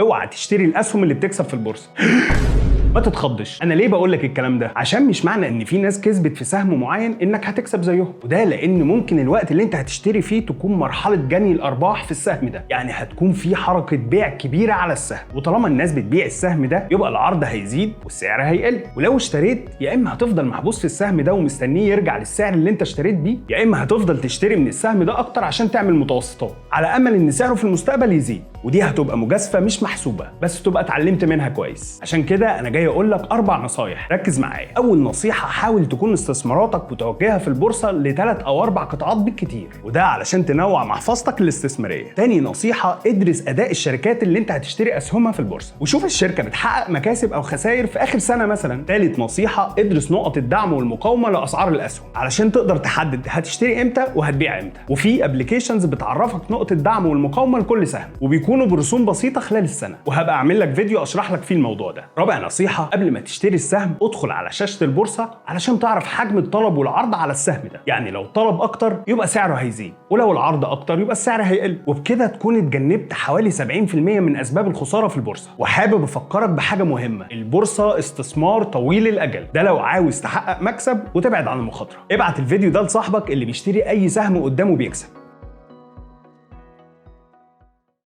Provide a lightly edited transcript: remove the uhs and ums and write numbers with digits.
اوعى تشتري الاسهم اللي بتكسب في البورصه. ما تتخضش، انا ليه بقول لك الكلام ده؟ عشان مش معنى ان في ناس كسبت في سهم معين انك هتكسب زيهم، وده لان ممكن الوقت اللي انت هتشتري فيه تكون مرحله جني الارباح في السهم ده، يعني هتكون في حركه بيع كبيره على السهم، وطالما الناس بتبيع السهم ده يبقى العرض هيزيد والسعر هيقل، ولو اشتريت يا اما هتفضل محبوس في السهم ده ومستنيه يرجع للسعر اللي انت اشتريت بيه، يا اما هتفضل تشتري من السهم ده اكتر عشان تعمل متوسطات على امل ان سعره في المستقبل يزيد، ودي هتبقى مجازفه مش محسوبه، بس تبقى اتعلمت منها كويس. عشان كده انا جاي اقول لك 4 نصايح، ركز معايا. اول نصيحه، حاول تكون استثماراتك متوجهه في البورصه ل3 أو 4 قطاعات بالكتير، وده علشان تنوع محفظتك الاستثماريه. تاني نصيحه، ادرس اداء الشركات اللي انت هتشتري اسهمها في البورصه، وشوف الشركه بتحقق مكاسب او خسائر في اخر سنه مثلا. تالت نصيحه، ادرس نقط الدعم والمقاومه لاسعار الاسهم علشان تقدر تحدد هتشتري امتى وهتبيع امتى، وفي ابلكيشنز بتعرفك نقط الدعم والمقاومه لكل سهم، وبيكونوا برسوم بسيطه خلال السنه، وهبقى اعمل لك فيديو اشرح لك فيه الموضوع ده. رابع نصيحه، قبل ما تشتري السهم ادخل على شاشه البورصه علشان تعرف حجم الطلب والعرض على السهم ده، يعني لو الطلب اكتر يبقى سعره هيزيد، ولو العرض اكتر يبقى السعر هيقل، وبكده تكون اتجنبت حوالي 70% من اسباب الخساره في البورصه. وحابب افكرك بحاجه مهمه، البورصه استثمار طويل الاجل، ده لو عاوز تحقق مكسب وتبعد عن المخاطره. ابعت الفيديو ده لصاحبك اللي بيشتري اي سهم قدامه بيكسب.